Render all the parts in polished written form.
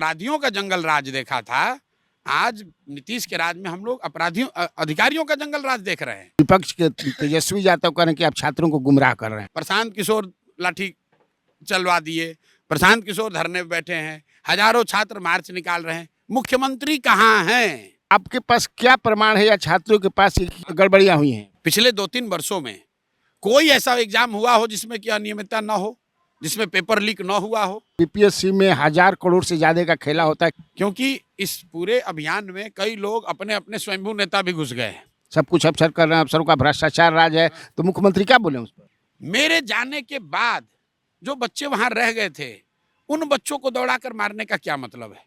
अपराधियों का जंगल राज देखा था, आज नीतीश के राज में हम लोग अधिकारियों का जंगल राज देख रहे हैं। विपक्ष के तेजस्वी यादव कह रहे हैं कि आप छात्रों को गुमराह कर रहे हैं। प्रशांत किशोर लाठी चलवा दिए, प्रशांत किशोर धरने पे बैठे हैं, हजारों छात्र मार्च निकाल रहे हैं। मुख्यमंत्री कहाँ हैं? आपके पास क्या प्रमाण है या छात्रों के पास गड़बड़ियां हुई हैं? पिछले 2-3 वर्षों में कोई ऐसा एग्जाम हुआ हो जिसमें कि अनियमितता न हो, जिसमें पेपर लीक न हुआ हो? बीपीएससी में 1000 करोड़ से ज्यादा का खेला होता है, क्योंकि इस पूरे अभियान में कई लोग अपने अपने स्वयंभू नेता भी घुस गए हैं। सब कुछ अफसर कर रहे हैं, अफसरों का भ्रष्टाचार राज है, तो मुख्यमंत्री क्या बोले उस पर? मेरे जाने के बाद जो बच्चे वहां रह गए थे, उन बच्चों को दौड़ाकर मारने का क्या मतलब है?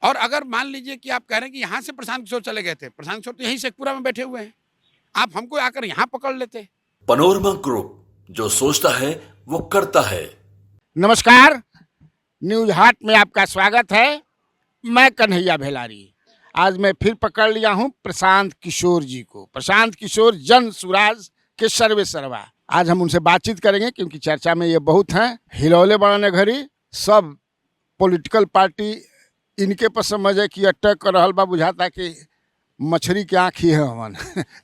और अगर मान लीजिए कि आप कह रहे हैं कि यहाँ से प्रशांत किशोर चले गए थे, प्रशांत किशोर तो यहीं शेखपुरा में बैठे हुए हैं, आप हमको आकर यहाँ पकड़ लेते। पनोरमा ग्रुप, जो सोचता है वो करता है। नमस्कार, न्यूज हाट में आपका स्वागत है। मैं कन्हैया भेलारी। आज मैं फिर पकड़ लिया हूँ प्रशांत किशोर जी को। प्रशांत किशोर जन सुराज के सर्वे सर्वा। आज हम उनसे बातचीत करेंगे क्योंकि चर्चा में ये बहुत हैं। हिलौले बढ़ाने घड़ी सब पॉलिटिकल पार्टी इनके पर समझ है कि अटैक कर रहा बा, बुझाता कि मछली के आँख ही है हमन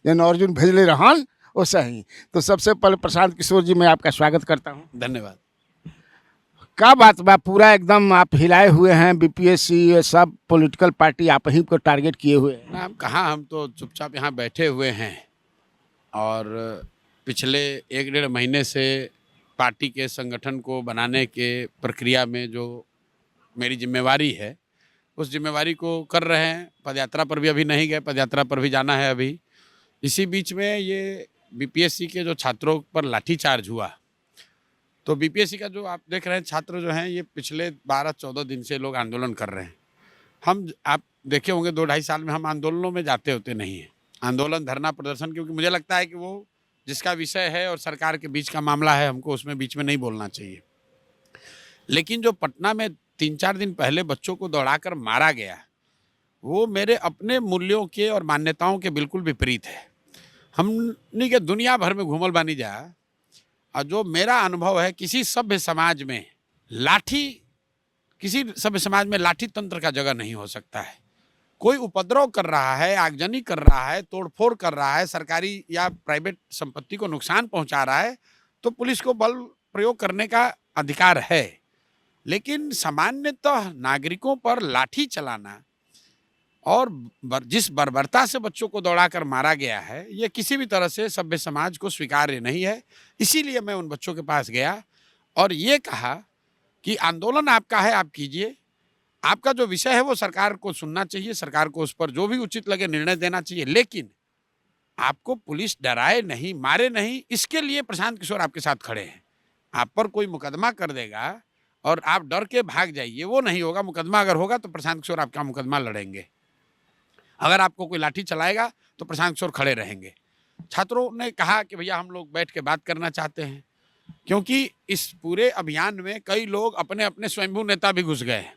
जन अर्जुन भेजले रहन वो सही। तो सबसे पहले प्रशांत किशोर जी, मैं आपका स्वागत करता हूँ। धन्यवाद। क्या बात बा, पूरा एकदम आप हिलाए हुए हैं, बीपीएससी ये सब पॉलिटिकल पार्टी आप ही को टारगेट किए हुए हैं। ना, हम कहाँ, हम तो चुपचाप यहाँ बैठे हुए हैं और पिछले 1-1.5 महीने से पार्टी के संगठन को बनाने के प्रक्रिया में जो मेरी जिम्मेवारी है, उस जिम्मेवारी को कर रहे हैं। पदयात्रा पर भी अभी नहीं गए, पदयात्रा पर भी जाना है अभी। इसी बीच में ये बीपीएससी के जो छात्रों पर लाठीचार्ज हुआ, तो बीपीएससी का जो आप देख रहे हैं छात्र जो हैं, ये पिछले 12-14 दिन से लोग आंदोलन कर रहे हैं। आप देखे होंगे 2-2.5 साल में हम आंदोलनों में जाते होते नहीं हैं। आंदोलन, धरना, प्रदर्शन, क्योंकि मुझे लगता है कि वो जिसका विषय है और सरकार के बीच का मामला है, हमको उसमें बीच में नहीं बोलना चाहिए। लेकिन जो पटना में 3-4 दिन पहले बच्चों को दौड़ाकर मारा गया, वो मेरे अपने मूल्यों के और मान्यताओं के बिल्कुल विपरीत है। हमने के दुनिया भर में घूमल बानी जा, और जो मेरा अनुभव है, किसी सभ्य समाज में लाठी तंत्र का जगह नहीं हो सकता है। कोई उपद्रव कर रहा है, आगजनी कर रहा है, तोड़फोड़ कर रहा है, सरकारी या प्राइवेट संपत्ति को नुकसान पहुंचा रहा है, तो पुलिस को बल प्रयोग करने का अधिकार है। लेकिन सामान्यतः नागरिकों पर लाठी चलाना और जिस बर्बरता से बच्चों को दौड़ाकर मारा गया है, ये किसी भी तरह से सभ्य समाज को स्वीकार्य नहीं है। इसीलिए मैं उन बच्चों के पास गया और ये कहा कि आंदोलन आपका है, आप कीजिए। आपका जो विषय है वो सरकार को सुनना चाहिए, सरकार को उस पर जो भी उचित लगे निर्णय देना चाहिए। लेकिन आपको पुलिस डराए नहीं, मारे नहीं, इसके लिए प्रशांत किशोर आपके साथ खड़े हैं। आप पर कोई मुकदमा कर देगा और आप डर के भाग जाइए, वो नहीं होगा। मुकदमा अगर होगा तो प्रशांत किशोर आपका मुकदमा लड़ेंगे। अगर आपको कोई लाठी चलाएगा तो प्रशांत किशोर खड़े रहेंगे। छात्रों ने कहा कि भैया हम लोग बैठ के बात करना चाहते हैं, क्योंकि इस पूरे अभियान में कई लोग अपने अपने स्वयंभू नेता भी घुस गए हैं।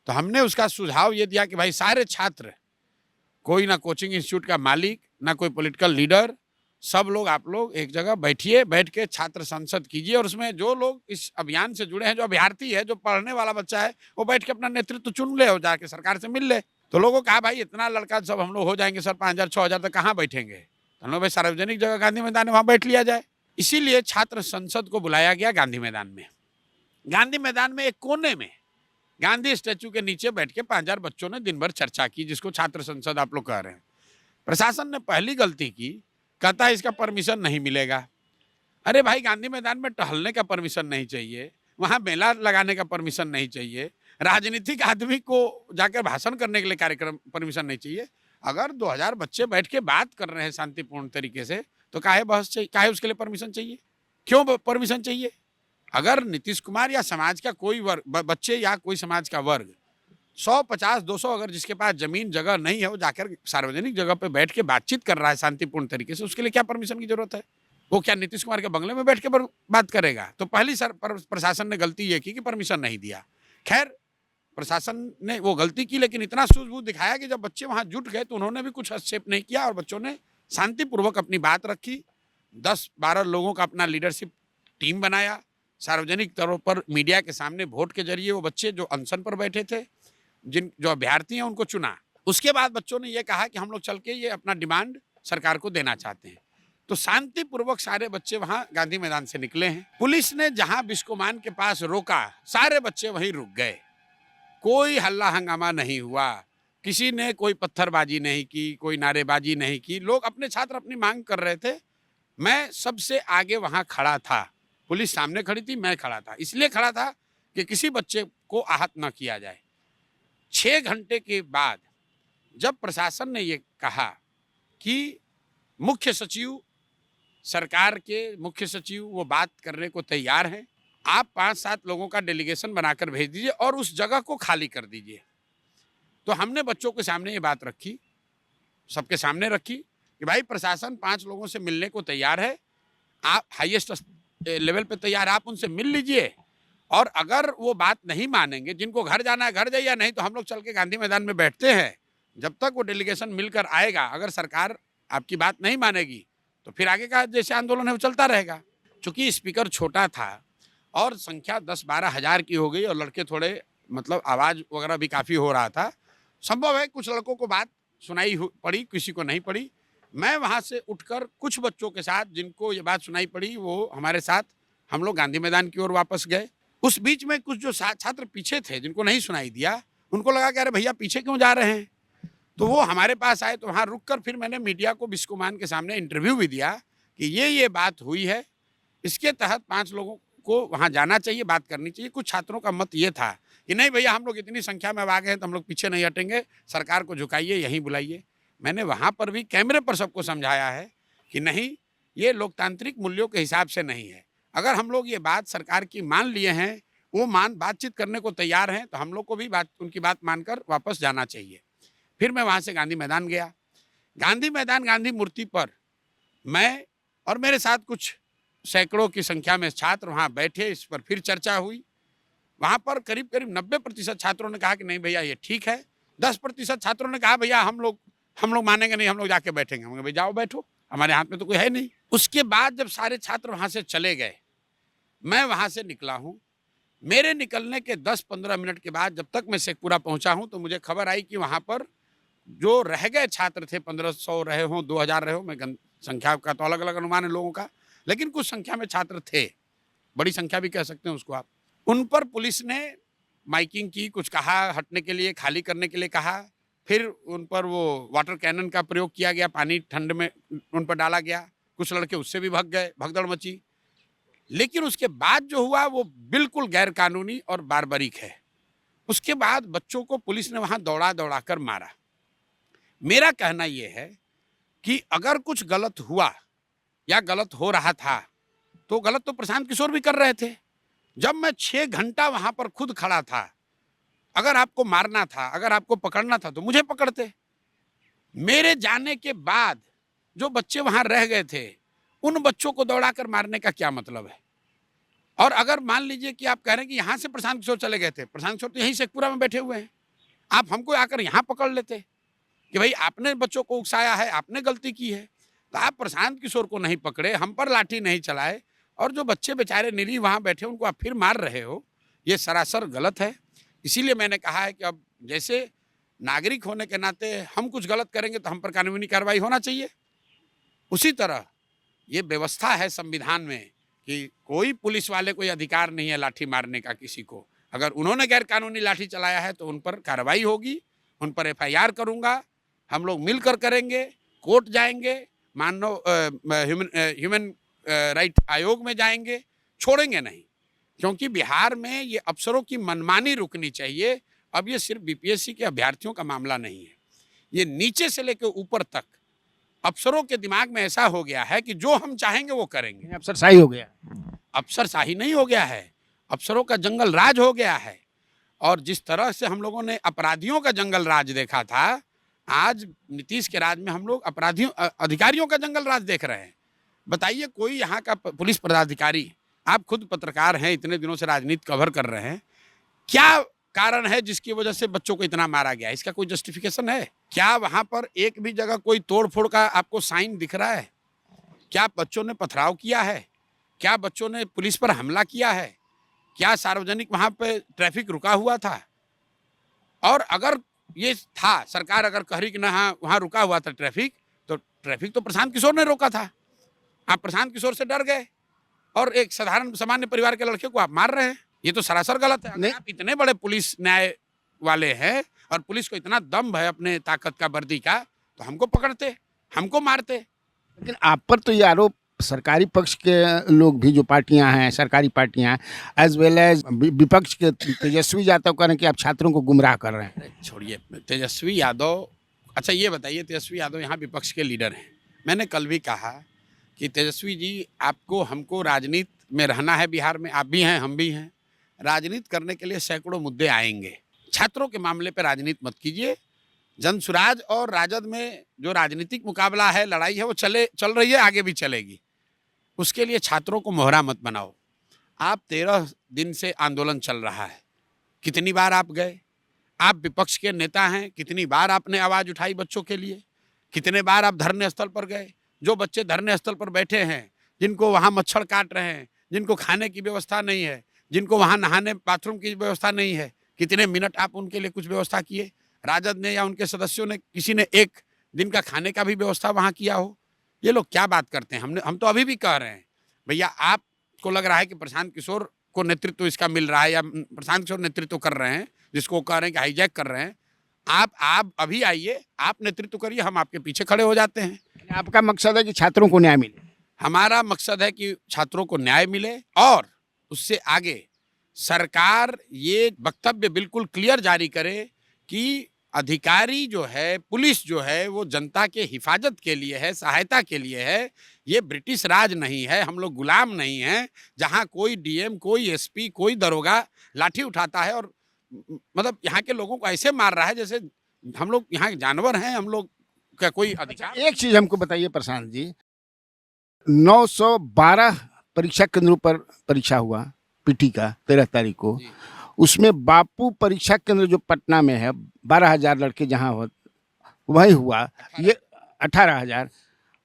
तो हमने उसका सुझाव ये दिया कि भाई सारे छात्र, कोई ना कोचिंग इंस्टीट्यूट का मालिक, ना कोई पॉलिटिकल लीडर, सब लोग आप लोग एक जगह बैठिए, बैठ के छात्र संसद कीजिए और उसमें जो लोग इस अभियान से जुड़े हैं, जो अभ्यर्थी है, जो पढ़ने वाला बच्चा है, वो बैठ के अपना नेतृत्व चुन ले और जाके सरकार से मिल ले। तो लोगों को कहा भाई इतना लड़का सब हम लोग हो जाएंगे सर, 5,000-6,000 तक कहाँ बैठेंगे? तो हम लोग भाई सार्वजनिक जगह गांधी मैदान में वहाँ बैठ लिया जाए। इसीलिए छात्र संसद को बुलाया गया गांधी मैदान में। गांधी मैदान में एक कोने में गांधी स्टैचू के नीचे बैठ के 5,000 बच्चों ने दिन भर चर्चा की, जिसको छात्र संसद आप लोग कह रहे हैं। प्रशासन ने पहली गलती की, कहता है इसका परमिशन नहीं मिलेगा। अरे भाई, गांधी मैदान में टहलने का परमिशन नहीं चाहिए, वहाँ मेला लगाने का परमिशन नहीं चाहिए, राजनीतिक आदमी को जाकर भाषण करने के लिए कार्यक्रम परमिशन नहीं चाहिए। अगर 2000 बच्चे बैठ के बात कर रहे हैं शांतिपूर्ण तरीके से, तो काहे बहस चाहिए, काहे उसके लिए परमिशन चाहिए? क्यों परमिशन चाहिए? अगर नीतीश कुमार या समाज का कोई वर्ग, बच्चे या कोई समाज का वर्ग 100-50-200 अगर जिसके पास जमीन जगह नहीं है, वो जाकर सार्वजनिक जगह पे बैठ के बातचीत कर रहा है शांतिपूर्ण तरीके से, उसके लिए क्या परमिशन की जरूरत है? वो क्या नीतीश कुमार के बंगले में बैठ के बात करेगा? तो पहली प्रशासन ने गलती ये की कि परमिशन नहीं दिया। खैर, प्रशासन ने वो गलती की, लेकिन इतना सूझबूझ दिखाया कि जब बच्चे वहां जुट गए तो उन्होंने भी कुछ हस्तक्षेप नहीं किया और बच्चों ने शांतिपूर्वक अपनी बात रखी। 10-12 लोगों का अपना लीडरशिप टीम बनाया, सार्वजनिक तौर पर मीडिया के सामने वोट के जरिए वो बच्चे जो अनशन पर बैठे थे, जो अभ्यर्थी हैं उनको चुना। उसके बाद बच्चों ने ये कहा कि हम लोग चल के ये अपना डिमांड सरकार को देना चाहते हैं। तो शांतिपूर्वक सारे बच्चे वहां गांधी मैदान से निकले हैं। पुलिस ने जहां बिस्कोमान के पास रोका, सारे बच्चे वहीं रुक गए। कोई हल्ला हंगामा नहीं हुआ, किसी ने कोई पत्थरबाजी नहीं की, कोई नारेबाजी नहीं की। लोग अपने छात्र अपनी मांग कर रहे थे। मैं सबसे आगे वहां खड़ा था, पुलिस सामने खड़ी थी, मैं खड़ा था। इसलिए खड़ा था कि किसी बच्चे को आहत न किया जाए। 6 घंटे के बाद जब प्रशासन ने ये कहा कि मुख्य सचिव, सरकार के मुख्य सचिव वो बात करने को तैयार हैं, आप 5-7 लोगों का डेलीगेशन बनाकर भेज दीजिए और उस जगह को खाली कर दीजिए। तो हमने बच्चों के सामने ये बात रखी, सबके सामने रखी कि भाई प्रशासन 5 लोगों से मिलने को तैयार है, आप हाईएस्ट लेवल पे तैयार, आप उनसे मिल लीजिए। और अगर वो बात नहीं मानेंगे, जिनको घर जाना है घर जाइए, नहीं तो हम लोग चल के गांधी मैदान में बैठते हैं जब तक वो डेलीगेशन मिलकर आएगा। अगर सरकार आपकी बात नहीं मानेगी तो फिर आगे का जैसे आंदोलन है वो चलता रहेगा। चूंकि स्पीकर छोटा था और संख्या 10-12 हज़ार की हो गई और लड़के थोड़े मतलब आवाज़ वगैरह भी काफ़ी हो रहा था, संभव है कुछ लड़कों को बात सुनाई पड़ी, किसी को नहीं पड़ी। मैं वहाँ से उठकर कुछ बच्चों के साथ, जिनको ये बात सुनाई पड़ी, वो हमारे साथ हम लोग गांधी मैदान की ओर वापस गए। उस बीच में कुछ जो छात्र पीछे थे, जिनको नहीं सुनाई दिया, उनको लगा कि अरे भैया पीछे क्यों जा रहे हैं, तो वो हमारे पास आए। तो वहाँ रुककर फिर मैंने मीडिया को बिस्कोमान के सामने इंटरव्यू भी दिया कि ये बात हुई है, इसके तहत 5 लोगों को वहाँ जाना चाहिए, बात करनी चाहिए। कुछ छात्रों का मत ये था कि नहीं भैया हम लोग इतनी संख्या में आ गए हैं तो हम लोग पीछे नहीं हटेंगे, सरकार को झुकाइए, यहीं बुलाइए। मैंने वहाँ पर भी कैमरे पर सबको समझाया है कि नहीं, ये लोकतांत्रिक मूल्यों के हिसाब से नहीं है। अगर हम लोग ये बात सरकार की मान लिए हैं, वो बातचीत करने को तैयार हैं, तो हम लोग को भी उनकी बात मानकर वापस जाना चाहिए। फिर मैं वहाँ से गांधी मैदान गया। गांधी मैदान गांधी मूर्ति पर मैं और मेरे साथ कुछ सैकड़ों की संख्या में छात्र वहाँ बैठे, इस पर फिर चर्चा हुई। वहाँ पर करीब 90% छात्रों ने कहा कि नहीं भैया ये ठीक है। 10% छात्रों ने कहा भैया हम लोग मानेंगे नहीं, हम लोग जाके बैठेंगे। हम कहा भाई जाओ बैठो, हमारे हाथ में तो कोई है नहीं। उसके बाद जब सारे छात्र वहाँ से चले गए, मैं वहाँ से निकला हूँ। मेरे निकलने के 10-15 मिनट के बाद जब तक मैं शेखपुरा पहुँचा हूँ तो मुझे खबर आई कि वहाँ पर जो रह गए छात्र थे, 1500 रहे हों, 2000 रहे हों, मैं संख्या का तो अलग अलग अनुमान है लोगों का, लेकिन कुछ संख्या में छात्र थे, बड़ी संख्या भी कह सकते हैं उसको आप। उन पर पुलिस ने माइकिंग की, कुछ कहा, हटने के लिए, खाली करने के लिए कहा। फिर उन पर वो वाटर कैनन का प्रयोग किया गया, पानी ठंड में उन पर डाला गया। कुछ लड़के उससे भी भाग गए, भगदड़ मची। लेकिन उसके बाद जो हुआ वो बिल्कुल गैर कानूनी और बारबरीक है। उसके बाद बच्चों को पुलिस ने वहाँ दौड़ा कर मारा। मेरा कहना ये है कि अगर कुछ गलत हुआ या गलत हो रहा था तो गलत तो प्रशांत किशोर भी कर रहे थे। जब मैं 6 घंटा वहाँ पर खुद खड़ा था, अगर आपको मारना था, अगर आपको पकड़ना था तो मुझे पकड़ते। मेरे जाने के बाद जो बच्चे वहाँ रह गए थे, उन बच्चों को दौड़ाकर मारने का क्या मतलब है। और अगर मान लीजिए कि आप कह रहे हैं कि यहाँ से प्रशांत किशोर चले गए थे, प्रशांत किशोर तो यहीं शेखपुरा में बैठे हुए हैं, आप हमको आकर यहाँ पकड़ लेते कि भाई आपने बच्चों को उकसाया है, आपने गलती की है। तो आप प्रशांत किशोर को नहीं पकड़े, हम पर लाठी नहीं चलाए, और जो बच्चे बेचारे निरीह वहाँ बैठे उनको आप फिर मार रहे हो, ये सरासर गलत है। इसीलिए मैंने कहा है कि अब जैसे नागरिक होने के नाते हम कुछ गलत करेंगे तो हम पर कानूनी कार्रवाई होना चाहिए, उसी तरह ये व्यवस्था है संविधान में कि कोई पुलिस वाले को अधिकार नहीं है लाठी मारने का किसी को। अगर उन्होंने गैर कानूनी लाठी चलाया है तो उन पर कार्रवाई होगी, उन पर FIR करूँगा, हम लोग मिलकर करेंगे, कोर्ट जाएंगे, ह्यूमन राइट आयोग में जाएंगे, छोड़ेंगे नहीं। क्योंकि बिहार में ये अफसरों की मनमानी रुकनी चाहिए। अब ये सिर्फ BPSC के अभ्यर्थियों का मामला नहीं है, ये नीचे से लेकर ऊपर तक अफसरों के दिमाग में ऐसा हो गया है कि जो हम चाहेंगे वो करेंगे। अफसरशाही हो गया। अफसरशाही नहीं हो गया है, अफसरों का जंगल राज हो गया है। और जिस तरह से हम लोगों ने अपराधियों का जंगल राज देखा था, आज नीतीश के राज में हम लोग अधिकारियों का जंगल राज देख रहे हैं। बताइए, कोई यहाँ का पुलिस पदाधिकारी, आप खुद पत्रकार हैं, इतने दिनों से राजनीति कवर कर रहे हैं, क्या कारण है जिसकी वजह से बच्चों को इतना मारा गया? इसका कोई जस्टिफिकेशन है क्या? वहाँ पर एक भी जगह कोई तोड़फोड़ का आपको साइन दिख रहा है क्या? बच्चों ने पथराव किया है क्या बच्चों ने पुलिस पर हमला किया है? क्या सार्वजनिक वहां पे ट्रैफिक रुका हुआ था? और अगर ये था, सरकार अगर कह रही कि ना हाँ वहां रुका हुआ था ट्रैफिक, तो ट्रैफिक तो प्रशांत किशोर ने रोका था। आप प्रशांत किशोर से डर गए और एक साधारण सामान्य परिवार के लड़के को आप मार रहे हैं। ये तो सरासर गलत है। अगर आप इतने बड़े पुलिस न्याय वाले हैं और पुलिस को इतना दम्भ है अपने ताकत का, वर्दी का, तो हमको पकड़ते, हमको मारते। लेकिन आप पर तो ये आरोप सरकारी पक्ष के लोग भी, जो पार्टियां हैं, सरकारी पार्टियां, एज वेल एज विपक्ष के तेजस्वी यादव कह रहे हैं कि आप छात्रों को गुमराह कर रहे हैं। छोड़िए तेजस्वी यादव। अच्छा ये बताइए, तेजस्वी यादव यहाँ विपक्ष के लीडर हैं। मैंने कल भी कहा कि तेजस्वी जी, आपको हमको राजनीति में रहना है बिहार में, आप भी हैं हम भी हैं। राजनीति करने के लिए सैकड़ों मुद्दे आएंगे। छात्रों के मामले पर राजनीति मत कीजिए। जनसुराज और राजद में जो राजनीतिक मुकाबला है, लड़ाई है, वो चल रही है, आगे भी चलेगी। उसके लिए छात्रों को मोहरा मत बनाओ। आप 13 दिन से आंदोलन चल रहा है, कितनी बार आप गए? आप विपक्ष के नेता हैं, कितनी बार आपने आवाज़ उठाई बच्चों के लिए? कितने बार आप धरने स्थल पर गए? जो बच्चे धरने स्थल पर बैठे हैं, जिनको वहाँ मच्छर काट रहे हैं, जिनको खाने की व्यवस्था नहीं है, जिनको वहाँ नहाने बाथरूम की व्यवस्था नहीं है, कितने मिनट आप उनके लिए कुछ व्यवस्था किए? राजद ने या उनके सदस्यों ने, किसी ने एक दिन का खाने का भी व्यवस्था वहाँ किया हो? ये लोग क्या बात करते हैं? हम तो अभी भी कह रहे हैं, भैया आपको लग रहा है कि प्रशांत किशोर को नेतृत्व इसका मिल रहा है या प्रशांत किशोर नेतृत्व कर रहे हैं, जिसको कह रहे हैं कि हाईजैक कर रहे हैं। आप अभी आइए, आप नेतृत्व करिए, हम आपके पीछे खड़े हो जाते हैं। आपका मकसद है कि छात्रों को न्याय मिले? हमारा मकसद है कि छात्रों को न्याय मिले और उससे आगे सरकार ये वक्तव्य बिल्कुल क्लियर जारी करे कि अधिकारी जो है, पुलिस जो है, वो जनता के हिफाजत के लिए है, सहायता के लिए है। ये ब्रिटिश राज नहीं है, हम लोग गुलाम नहीं हैं जहाँ कोई डीएम, कोई एसपी, कोई दरोगा लाठी उठाता है और मतलब यहाँ के लोगों को ऐसे मार रहा है जैसे हम लोग यहाँ जानवर हैं। हम लोग का कोई अधिकार। एक चीज हमको बताइए प्रशांत जी, 912 परीक्षा केंद्रों पर परीक्षा हुआ पीटी का 13 तारीख को। उसमें बापू परीक्षा केंद्र जो पटना में है, 12,000 लड़के जहाँ हो वही हुआ। ये 18,000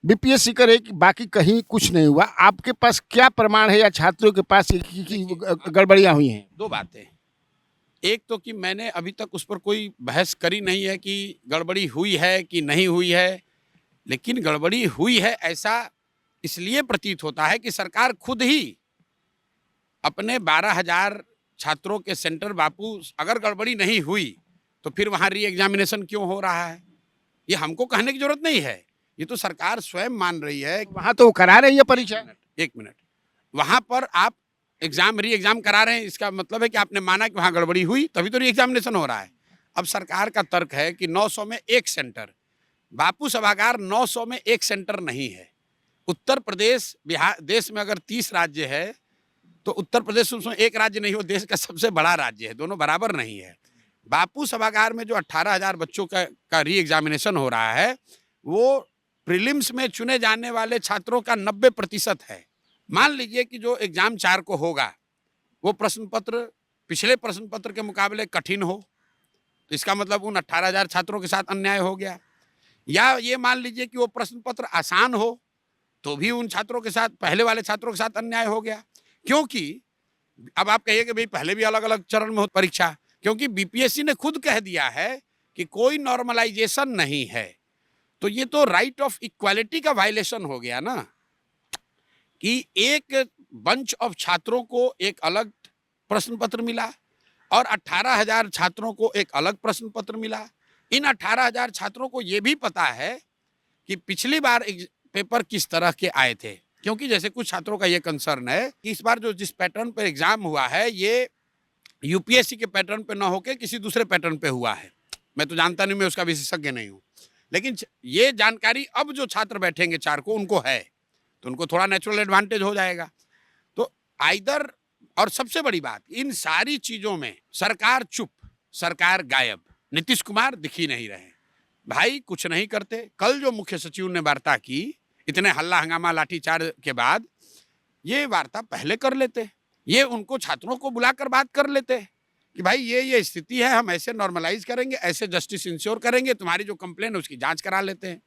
बीपीएससी करे कि बाकी कहीं कुछ नहीं हुआ। आपके पास क्या प्रमाण है या छात्रों के पास कि गड़बड़ियाँ हुई हैं? दो बातें। एक तो कि मैंने अभी तक उस पर कोई बहस करी नहीं है कि गड़बड़ी हुई है कि नहीं हुई है, लेकिन गड़बड़ी हुई है ऐसा इसलिए प्रतीत होता है कि सरकार खुद ही अपने 12,000 छात्रों के सेंटर बापू, अगर गड़बड़ी नहीं हुई तो फिर वहाँ री एग्जामिनेशन क्यों हो रहा है? ये हमको कहने की जरूरत नहीं है, ये तो सरकार स्वयं मान रही है। वहाँ तो करा रही है परीक्षा। एक मिनट, वहाँ पर आप री एग्जाम करा रहे हैं, इसका मतलब है कि आपने माना कि वहाँ गड़बड़ी हुई तभी तो री एग्जामिनेशन हो रहा है। अब सरकार का तर्क है कि 900 में एक सेंटर, बापू सभागार 900 में एक सेंटर नहीं है। उत्तर प्रदेश, बिहार, देश में अगर 30 राज्य है तो उत्तर प्रदेश उसमें एक राज्य नहीं हो, देश का सबसे बड़ा राज्य है, दोनों बराबर नहीं है। बापू सभागार में जो 18,000 बच्चों का री एग्जामिनेशन हो रहा है, वो प्रीलिम्स में चुने जाने वाले छात्रों का 90% है। मान लीजिए कि जो एग्जाम 4 को होगा वो प्रश्न पत्र पिछले प्रश्न पत्र के मुकाबले कठिन हो, तो इसका मतलब उन 18,000 छात्रों के साथ अन्याय हो गया। या ये मान लीजिए कि वो प्रश्न पत्र आसान हो तो भी उन छात्रों के साथ, पहले वाले छात्रों के साथ अन्याय हो गया। क्योंकि अब आप कहिए कि भाई पहले भी अलग अलग चरण में हो परीक्षा, क्योंकि बीपीएससी ने खुद कह दिया है कि कोई नॉर्मलाइजेशन नहीं है। तो ये तो राइट ऑफ इक्वालिटी का वायलेशन हो गया ना, कि एक बंच ऑफ छात्रों को एक अलग प्रश्न पत्र मिला और 18,000 छात्रों को एक अलग प्रश्न पत्र मिला। इन 18,000 छात्रों को ये भी पता है कि पिछली बार पेपर किस तरह के आए थे, क्योंकि जैसे कुछ छात्रों का ये कंसर्न है कि इस बार जो जिस पैटर्न पर एग्जाम हुआ है ये यूपीएससी के पैटर्न पे ना होके किसी दूसरे पैटर्न पे हुआ है। मैं तो जानता नहीं, मैं उसका विशेषज्ञ नहीं हूँ, लेकिन ये जानकारी अब जो छात्र बैठेंगे 4 को उनको है, तो उनको थोड़ा नेचुरल एडवांटेज हो जाएगा। तो आइदर, और सबसे बड़ी बात, इन सारी चीजों में सरकार चुप, सरकार गायब, नीतीश कुमार दिख ही नहीं रहे। भाई कुछ नहीं करते। कल जो मुख्य सचिव ने वार्ता की, इतने हल्ला हंगामा लाठीचार्ज के बाद, ये वार्ता पहले कर लेते, ये उनको छात्रों को बुलाकर बात कर लेते कि भाई ये स्थिति है, हम ऐसे नॉर्मलाइज करेंगे, ऐसे जस्टिस इंश्योर करेंगे, तुम्हारी जो कंप्लेन है उसकी जांच करा लेते हैं।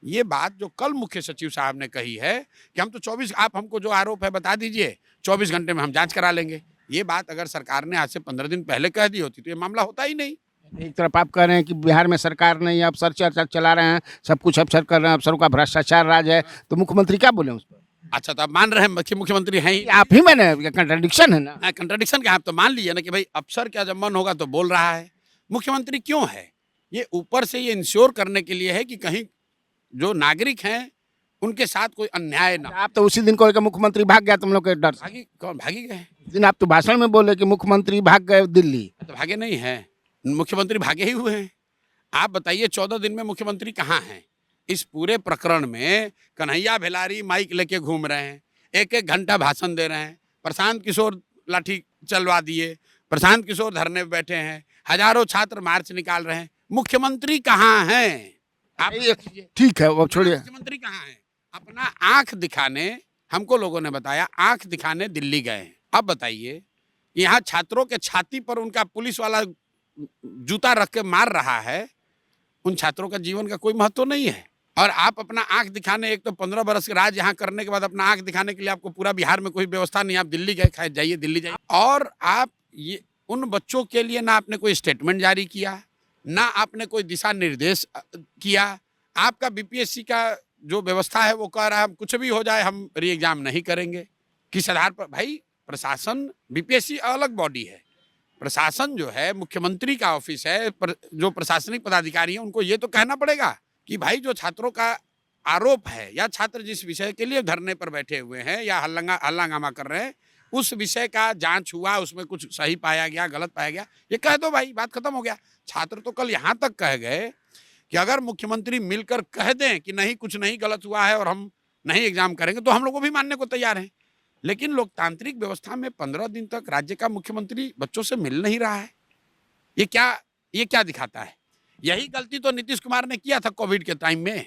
ये बात जो कल मुख्य सचिव साहब ने कही है कि हम तो 24, आप हमको जो आरोप है बता दीजिए, 24 घंटे में हम जांच करा लेंगे, ये बात अगर सरकार ने आज से 15 दिन पहले कह दी होती तो ये मामला होता ही नहीं। एक तरफ आप कह रहे हैं कि बिहार में सरकार नहीं है, अफसर चर्चा चला रहे हैं, सब कुछ अफसर कर रहे हैं, अफसरों का भ्रष्टाचार राज है, तो मुख्यमंत्री क्या बोले उस पर? अच्छा, तो आप मान रहे हैं कि मुख्यमंत्री हैं ही? आप ही मैंने कंट्राडिक्शन है ना। कंट्राडिक्शन क्या? आप तो मान लीजिए ना कि भाई अफसर क्या जब मन होगा तो बोल रहा है। मुख्यमंत्री क्यों है? ये ऊपर से ये इंश्योर करने के लिए है कि कहीं जो नागरिक हैं उनके साथ कोई अन्याय ना। आप तो उसी दिन को मुख्यमंत्री भाग गया तुम लोग के डर से। भागी कौन? भागी गए? उस दिन आप तो भाषण में बोले कि मुख्यमंत्री भाग गए दिल्ली। तो भागे नहीं हैं, मुख्यमंत्री भागे ही हुए हैं। आप बताइए 14 दिन में मुख्यमंत्री कहाँ हैं? इस पूरे प्रकरण में कन्हैया भेलारी माइक लेके घूम रहे हैं, एक एक घंटा भाषण दे रहे हैं। प्रशांत किशोर लाठी चलवा दिए, प्रशांत किशोर धरने पे बैठे हैं, हजारों छात्र मार्च निकाल रहे हैं। मुख्यमंत्री कहाँ हैं? आप बताइए। ठीक है, वो छोड़िए। मुख्यमंत्री कहाँ हैं? अपना आंख दिखाने, हमको लोगों ने बताया, आंख दिखाने दिल्ली गए हैं। अब बताइए, यहाँ छात्रों के छाती पर उनका पुलिस वाला जूता रख के मार रहा है, उन छात्रों का जीवन का कोई महत्व नहीं है। और आप अपना आंख दिखाने, एक तो 15 बरस के राज यहाँ करने के बाद अपना आंख दिखाने के लिए आपको पूरा बिहार में कोई व्यवस्था नहीं, आप दिल्ली गए, खैर जाइए दिल्ली जाइए। और आप ये उन बच्चों के लिए ना आपने कोई स्टेटमेंट जारी किया, ना आपने कोई दिशा निर्देश किया। आपका बीपीएससी का जो व्यवस्था है वो कह रहा है कुछ भी हो जाए हम री एग्जाम नहीं करेंगे। किस आधार पर? भाई प्रशासन, बीपीएससी अलग बॉडी है, प्रशासन जो है मुख्यमंत्री का ऑफिस है, जो प्रशासनिक पदाधिकारी हैं उनको ये तो कहना पड़ेगा कि भाई जो छात्रों का आरोप है या छात्र जिस विषय के लिए धरने पर बैठे हुए हैं या हल्लांगामा कर रहे हैं, उस विषय का जांच हुआ, उसमें कुछ सही पाया गया, गलत पाया गया, ये कह दो भाई, बात खत्म हो गया। छात्र तो कल यहाँ तक कह गए कि अगर मुख्यमंत्री मिलकर कह दें कि नहीं कुछ नहीं गलत हुआ है और हम नहीं एग्जाम करेंगे तो हम लोग को भी मानने को तैयार हैं। लेकिन लोकतांत्रिक व्यवस्था में 15 दिन तक राज्य का मुख्यमंत्री बच्चों से मिल नहीं रहा है, ये क्या दिखाता है? यही गलती तो नीतीश कुमार ने किया था कोविड के टाइम में,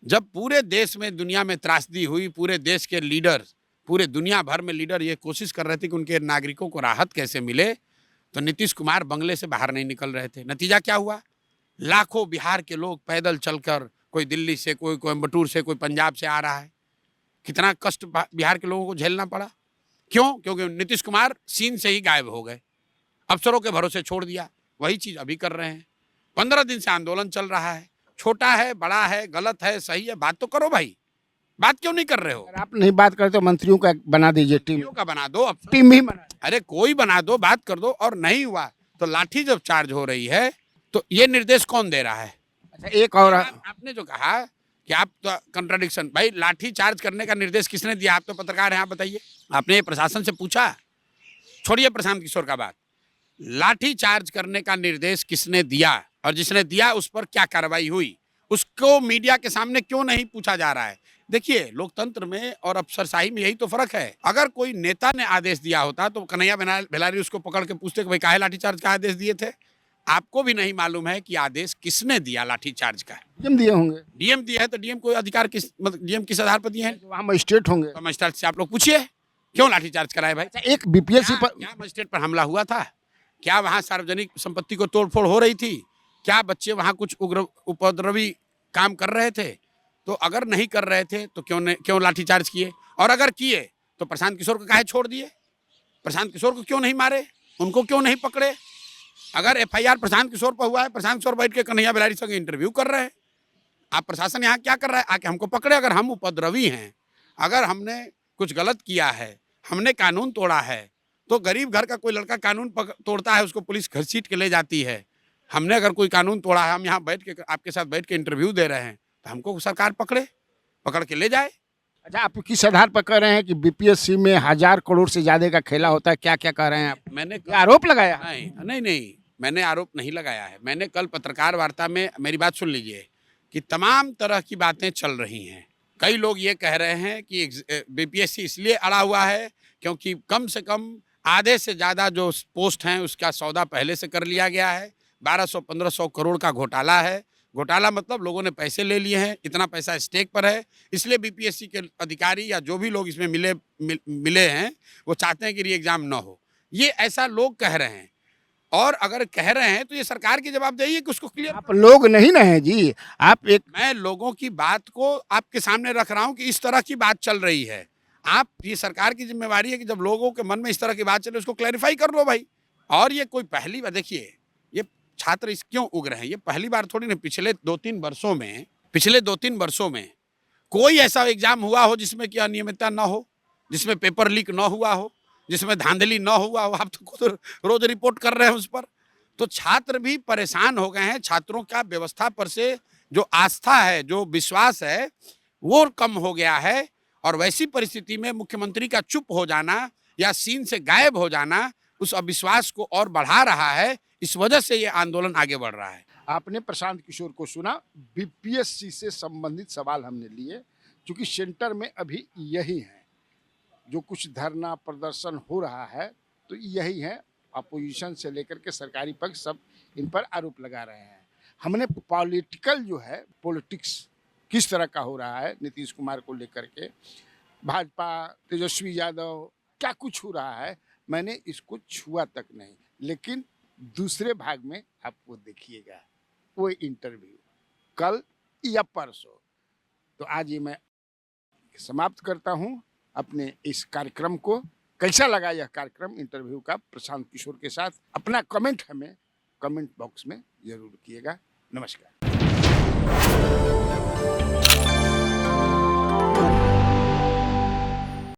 जब पूरे देश में दुनिया में त्रासदी हुई, पूरे देश के लीडर, पूरे दुनिया भर में लीडर ये कोशिश कर रहे थे कि उनके नागरिकों को राहत कैसे मिले, तो नीतीश कुमार बंगले से बाहर नहीं निकल रहे थे। नतीजा क्या हुआ? लाखों बिहार के लोग पैदल चलकर, कोई दिल्ली से, कोई कोयम्बटूर से, कोई पंजाब से आ रहा है, कितना कष्ट बिहार के लोगों को झेलना पड़ा। क्यों? क्योंकि नीतीश कुमार सीन से ही गायब हो गए, अफसरों के भरोसे छोड़ दिया। वही चीज अभी कर रहे हैं। 15 दिन से आंदोलन चल रहा है, छोटा है, बड़ा है, गलत है, सही है, बात तो करो भाई, बात क्यों नहीं कर रहे हो? अगर आप नहीं बात करते तो मंत्रियों का बना दीजिए टीम। क्यों का बना दो, टीम भी बना। अरे कोई बना दो, बात कर दो। और नहीं हुआ तो लाठी जब चार्ज हो रही है तो ये निर्देश कौन दे रहा है? अच्छा, एक और आपने जो कहा कि आप तो कंट्राडिक्शन, भाई लाठी चार्ज करने का निर्देश किसने दिया? आप तो पत्रकार हैं, आप बताइए। आपने प्रशासन से पूछा? छोड़िए प्रशांत किशोर का बात, लाठी चार्ज करने का निर्देश किसने दिया और जिसने दिया उस पर क्या कार्रवाई हुई, उसको मीडिया के सामने क्यों नहीं पूछा जा रहा है? देखिए, लोकतंत्र में और अफसरशाही में यही तो फर्क है। अगर कोई नेता ने आदेश दिया होता तो कन्हैया भेलारी उसको पकड़ के पूछते कि भाई काहे लाठीचार्ज का आदेश दिए थे? आपको भी नहीं मालूम है कि आदेश किसने दिया लाठीचार्ज का? डीएम दिए होंगे। डीएम दिया है तो डीएम को अधिकार किस, मतलब डीएम किस आधार पर दिए हैं? वहाँ मजिस्ट्रेट होंगे। तो मजिस्ट्रेट से आप लोग पूछिए क्यों लाठीचार्ज कराए भाई? एक बीपीएससी पर क्या मजिस्ट्रेट पर हमला हुआ था? क्या वहाँ सार्वजनिक संपत्ति को तोड़फोड़ हो रही थी? क्या बच्चे वहाँ कुछ उपद्रवी काम कर रहे थे? तो अगर नहीं कर रहे थे तो क्यों लाठीचार्ज किए? और अगर किए तो प्रशांत किशोर को काहे छोड़ दिए? प्रशांत किशोर को क्यों नहीं मारे? उनको क्यों नहीं पकड़े? अगर एफआईआर प्रशांत किशोर पर हुआ है, प्रशांत किशोर बैठ के कन्हैया भेलारी संग इंटरव्यू कर रहे हैं, आप प्रशासन यहाँ क्या कर रहा है? आके हमको पकड़े। अगर हम उपद्रवी हैं, अगर हमने कुछ गलत किया है, हमने कानून तोड़ा है, तो गरीब घर का कोई लड़का कानून तोड़ता है, उसको पुलिस घसीट के ले जाती है। हमने अगर कोई कानून तोड़ा है, हम यहाँ बैठ के आपके साथ बैठ के इंटरव्यू दे रहे हैं, तो हमको सरकार पकड़ के ले जाए। अच्छा, आप किस आधार पर कह रहे हैं कि बीपीएससी में 1000 करोड़ से ज्यादा का खेला होता है? क्या क्या कह रहे हैं आप? मैंने आरोप लगाया? नहीं, मैंने आरोप नहीं लगाया है। मैंने कल पत्रकार वार्ता में, मेरी बात सुन लीजिए, कि तमाम तरह की बातें चल रही हैं। कई लोग ये कह रहे हैं कि बीपीएससी इसलिए अड़ा हुआ है क्योंकि कम से कम आधे से ज़्यादा जो पोस्ट हैं उसका सौदा पहले से कर लिया गया है। 1200-1500 करोड़ का घोटाला है। घोटाला मतलब लोगों ने पैसे ले लिए हैं, इतना पैसा स्टेक पर है, इसलिए बीपीएससी के अधिकारी या जो भी लोग इसमें मिले हैं वो चाहते हैं कि री एग्जाम न हो। ये ऐसा लोग कह रहे हैं और अगर कह रहे हैं तो ये सरकार की जवाबदेही है कि उसको क्लियर। आप लोग नहीं ना है जी, आप एक मैं लोगों की बात को आपके सामने रख रहा हूं कि इस तरह की बात चल रही है। आप, ये सरकार की जिम्मेवारी है कि जब लोगों के मन में इस तरह की बात चले उसको क्लैरिफाई कर लो भाई। और ये कोई पहली बार, देखिए ये छात्र इस क्यों उग्र हैं, ये पहली बार थोड़ी ना, पिछले 2-3 वर्षों में कोई ऐसा एग्जाम हुआ हो जिसमें कि अनियमितता ना हो, जिसमें पेपर लीक ना हुआ हो, जिसमें धांधली ना हुआ हो। आप तो खुद रोज रिपोर्ट कर रहे हैं उस पर। तो छात्र भी परेशान हो गए हैं। छात्रों का व्यवस्था पर से जो आस्था है, जो विश्वास है, वो कम हो गया है। और वैसी परिस्थिति में मुख्यमंत्री का चुप हो जाना या सीन से गायब हो जाना उस अविश्वास को और बढ़ा रहा है। इस वजह से ये आंदोलन आगे बढ़ रहा है। आपने प्रशांत किशोर को सुना, बीपीएससी से संबंधित सवाल हमने लिए, क्योंकि सेंटर में अभी यही है जो कुछ धरना प्रदर्शन हो रहा है, तो यही है। अपोजिशन से लेकर के सरकारी पक्ष सब इन पर आरोप लगा रहे हैं। हमने पॉलिटिकल जो है, पॉलिटिक्स किस तरह का हो रहा है नीतीश कुमार को लेकर के, भाजपा, तेजस्वी यादव, क्या कुछ हो रहा है, मैंने इसको छुआ तक नहीं। लेकिन दूसरे भाग में आपको देखिएगा वो इंटरव्यू कल या परसों। तो आज ये मैं समाप्त करता हूँ अपने इस कार्यक्रम को। कैसा लगा यह कार्यक्रम इंटरव्यू का प्रशांत किशोर के साथ, अपना कमेंट हमें कमेंट बॉक्स में जरूर किएगा। नमस्कार।